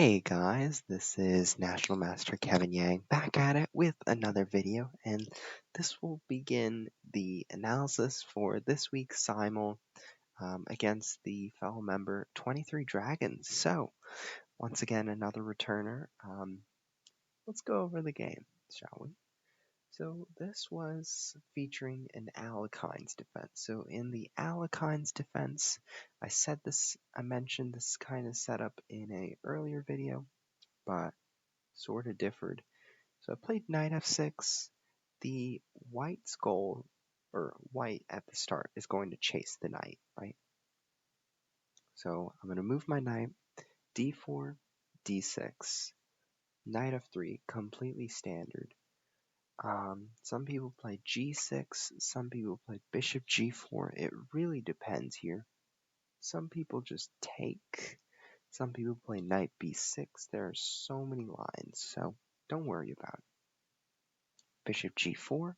Hey guys, this is National Master Kevin Yang back at it with another video, and this will begin the analysis for this week's Simul against the fellow member 23Dragons. So, once again, another returner. Let's go over the game, shall we? So, this was featuring an Alekine's defense. So, in the Alekine's defense, I mentioned this kind of setup in a earlier video, but sort of differed. So I played knight f6. The white's goal, or white at the start, is going to chase the knight, right? So I'm going to move my knight, d4, d6, knight f3, completely standard. Some people play g6, some people play bishop g4. It really depends here. Some people just take. Some people play knight b6. There are so many lines, so don't worry about it. Bishop g4,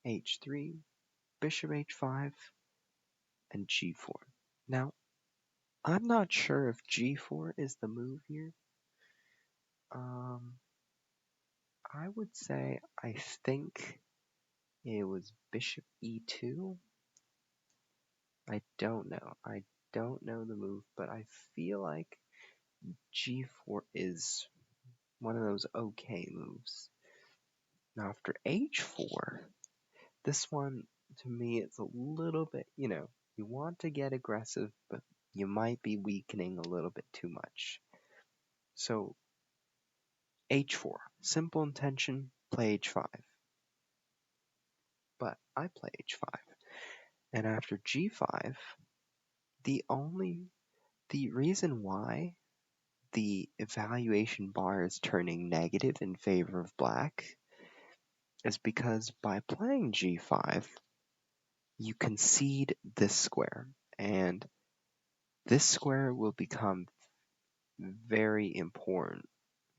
h3, bishop h5, and g4. Now, I'm not sure if g4 is the move here. I would say I think it was bishop e2. I don't know. I don't know the move, but I feel like g4 is one of those okay moves. Now, after h4, this one, to me, it's a little bit, you want to get aggressive, but you might be weakening a little bit too much. So, h4, simple intention, play h5. But I play h5. And after g5, the reason why the evaluation bar is turning negative in favor of black is because by playing g5, you concede this square, and this square will become very important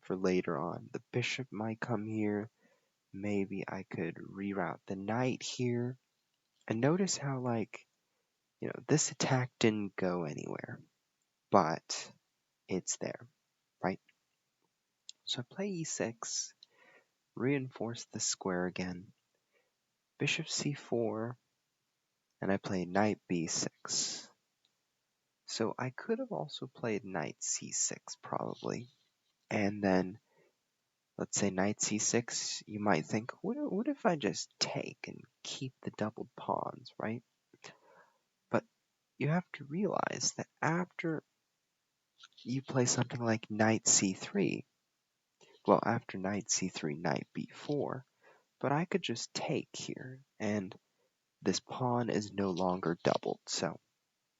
for later on. The bishop might come here. Maybe I could reroute the knight here. And notice how, this attack didn't go anywhere, but it's there, right? So I play e6, reinforce the square again, bishop c4, and I play knight b6. So I could have also played knight c6 probably, and then let's say knight c6, you might think, what if I just take and keep the doubled pawns, right? But you have to realize that after you play something like knight c3, well, after knight c3, knight b4, but I could just take here, and this pawn is no longer doubled. So,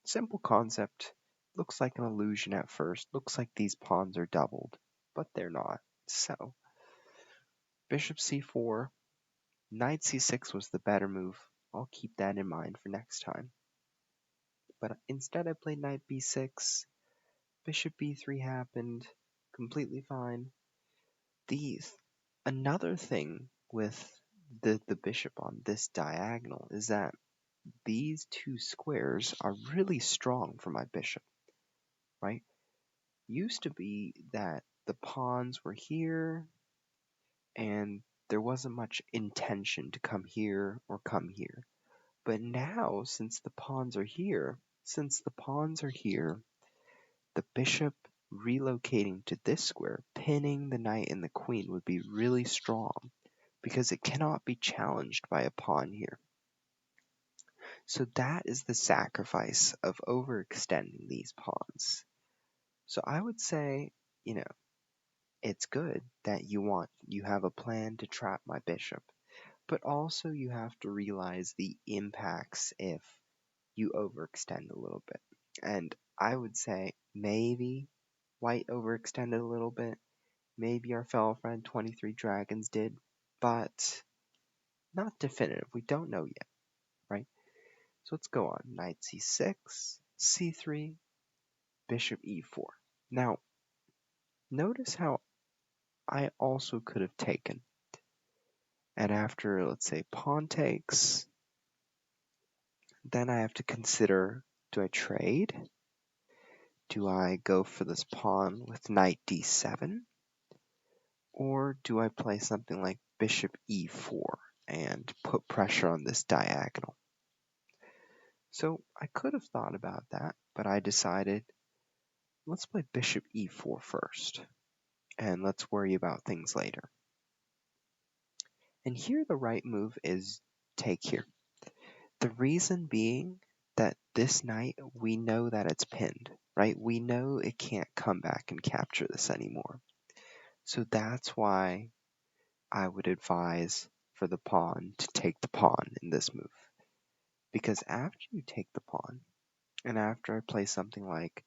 simple concept, looks like an illusion at first, looks like these pawns are doubled, but they're not. So, bishop c4, knight c6 was the better move. I'll keep that in mind for next time. But instead I played knight b6, bishop b3 happened, completely fine. Another thing with the bishop on this diagonal is that these two squares are really strong for my bishop, right? Used to be that the pawns were here and there wasn't much intention to come here or come here. But now, since the pawns are here, the bishop relocating to this square, pinning the knight and the queen would be really strong because it cannot be challenged by a pawn here. So that is the sacrifice of overextending these pawns. So I would say, it's good that you have a plan to trap my bishop, but also you have to realize the impacts if you overextend a little bit. And I would say maybe white overextended a little bit. Maybe our fellow friend 23Dragons did, but not definitive. We don't know yet, right? So let's go on. Knight c6, c3, bishop e4. Now, notice how I also could have taken. And after, let's say, pawn takes, then I have to consider, do I trade? Do I go for this pawn with knight d7? Or do I play something like bishop e4 and put pressure on this diagonal? So I could have thought about that, but I decided, let's play bishop e4 first, and let's worry about things later. And here the right move is take here. The reason being that this knight, we know that it's pinned, right? We know it can't come back and capture this anymore. So that's why I would advise for the pawn to take the pawn in this move. Because after you take the pawn, and after I play something like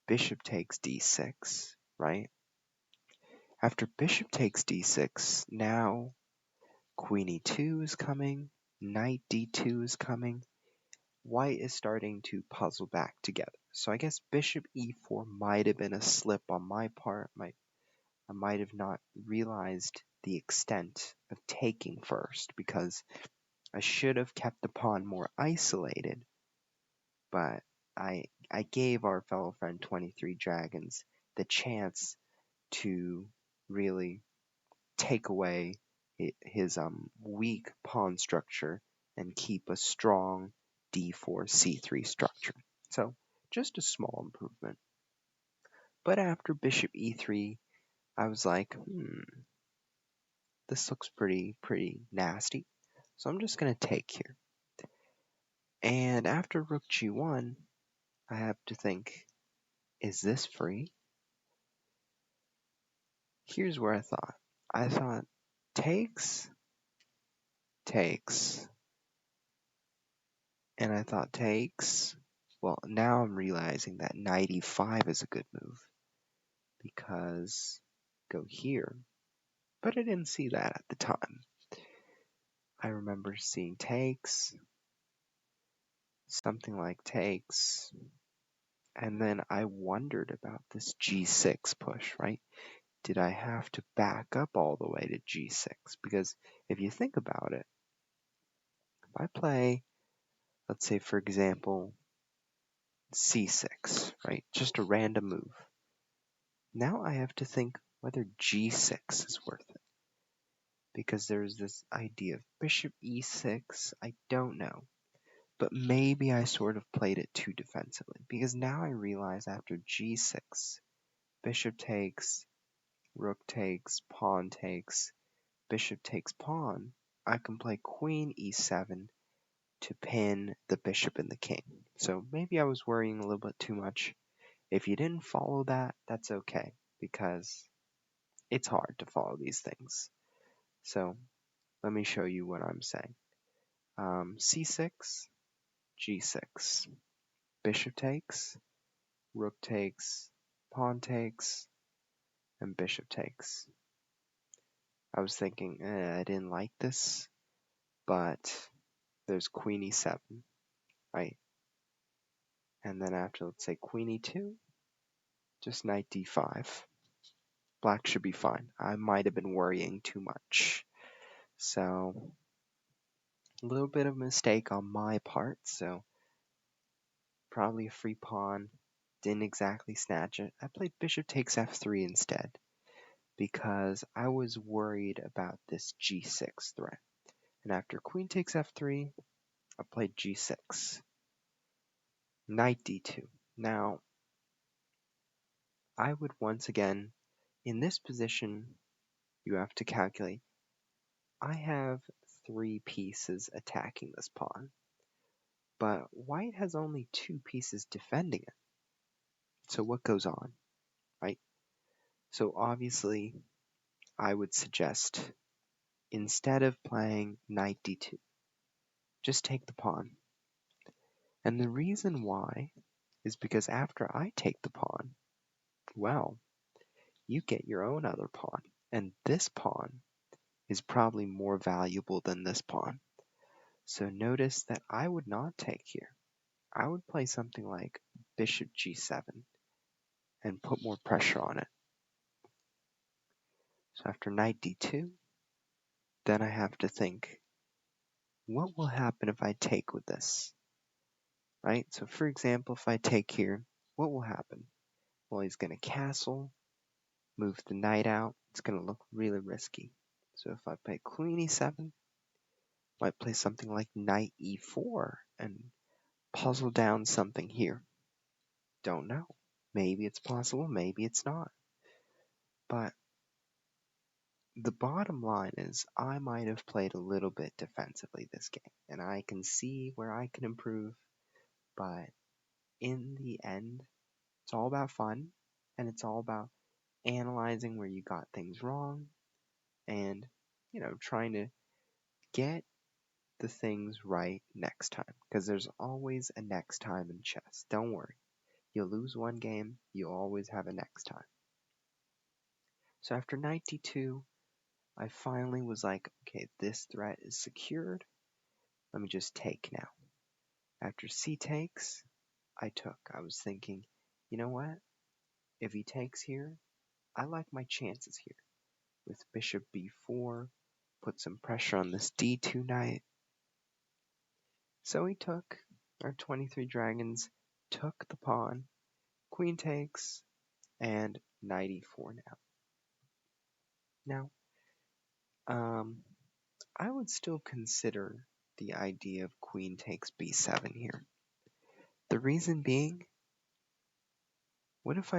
bishop takes d6, right? After bishop takes d6, now queen e2 is coming, knight d2 is coming. White is starting to puzzle back together. So I guess bishop e4 might have been a slip on my part. I might have not realized the extent of taking first, because I should have kept the pawn more isolated, but I gave our fellow friend 23Dragons the chance to really take away his weak pawn structure and keep a strong d4 c3 structure. So just a small improvement. But after bishop e3, I was like, this looks pretty nasty. So I'm just going to take here. And after rook g1, I have to think, is this free? Here's where I thought takes, and I thought takes. Well, now I'm realizing that knight e5 is a good move, because go here, but I didn't see that at the time. I remember seeing takes, something like takes, and then I wondered about this g6 push, right? Did I have to back up all the way to g6? Because if you think about it, if I play, let's say for example, c6, right? Just a random move. Now I have to think whether g6 is worth it, because there's this idea of bishop e6. I don't know, but maybe I sort of played it too defensively, because now I realize after g6, bishop takes, rook takes, pawn takes, bishop takes pawn, I can play queen e7 to pin the bishop and the king. So maybe I was worrying a little bit too much. If you didn't follow that, that's okay, because it's hard to follow these things. So let me show you what I'm saying. c6, g6, bishop takes, rook takes, pawn takes, and bishop takes. I was thinking, I didn't like this, but there's queen e7, right? And then after, let's say queen e2, just knight d5. Black should be fine. I might have been worrying too much. So, a little bit of a mistake on my part. So, probably a free pawn. Didn't exactly snatch it. I played bishop takes f3 instead, because I was worried about this g6 threat. And after queen takes f3, I played g6. Knight d2. Now, I would once again, in this position, you have to calculate, I have 3 pieces attacking this pawn, but white has only 2 pieces defending it. So what goes on, right? So obviously, I would suggest, instead of playing knight d2, just take the pawn. And the reason why is because after I take the pawn, well, you get your own other pawn, and this pawn is probably more valuable than this pawn. So notice that I would not take here. I would play something like bishop g7 and put more pressure on it. So after knight d2, then I have to think, what will happen if I take with this? Right? So for example, if I take here, what will happen? Well, he's going to castle, move the knight out. It's going to look really risky. So if I play queen e7, might play something like knight e4 and puzzle down something here. Don't know. Maybe it's possible, maybe it's not. But the bottom line is I might have played a little bit defensively this game, and I can see where I can improve, but in the end, it's all about fun, and it's all about analyzing where you got things wrong, and, trying to get the things right next time, because there's always a next time in chess. Don't worry. You'll lose one game, you'll always have a next time. So after knight d2, I finally was like, okay, this threat is secured. Let me just take now. After c takes, I took. I was thinking, you know what? If he takes here, I like my chances here. With bishop b4, put some pressure on this d2 knight. So he took. Our 23 dragons took the pawn. Queen takes, and knight e4 now. Now, I would still consider the idea of queen takes b7 here. The reason being, what if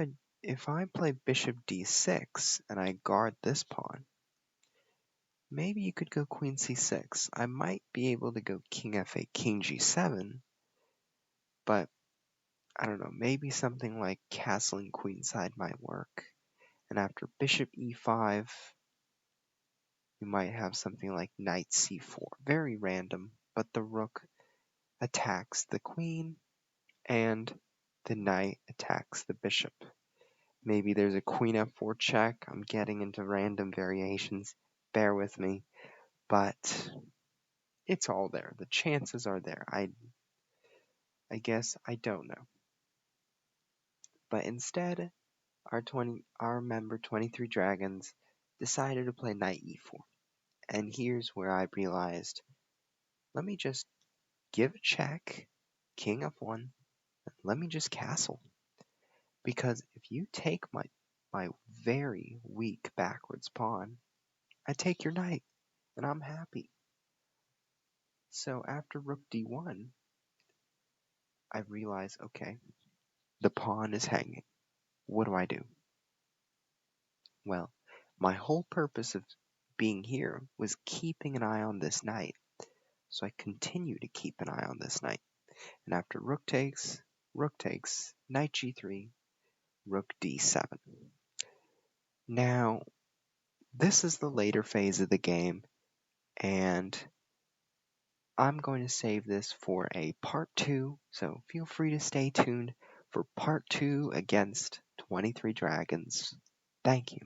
I play bishop d6 and I guard this pawn? Maybe you could go queen c6. I might be able to go king f8, king g7, but I don't know, maybe something like castling queenside might work. And after bishop e5, you might have something like knight c4. Very random, but the rook attacks the queen and the knight attacks the bishop. Maybe there's a queen f4 check. I'm getting into random variations. Bear with me. But it's all there. The chances are there. I guess I don't know. But instead, our member 23 Dragons decided to play knight e4. And here's where I realized, let me just give a check, king f1, and let me just castle. Because if you take my very weak backwards pawn, I take your knight, and I'm happy. So after rook d1, I realize, okay, the pawn is hanging. What do I do? Well, my whole purpose of being here was keeping an eye on this knight. So I continue to keep an eye on this knight. And after rook takes, knight g3, rook d7. Now, this is the later phase of the game, and I'm going to save this for a part 2, so feel free to stay tuned for part 2 against 23 Dragons. Thank you.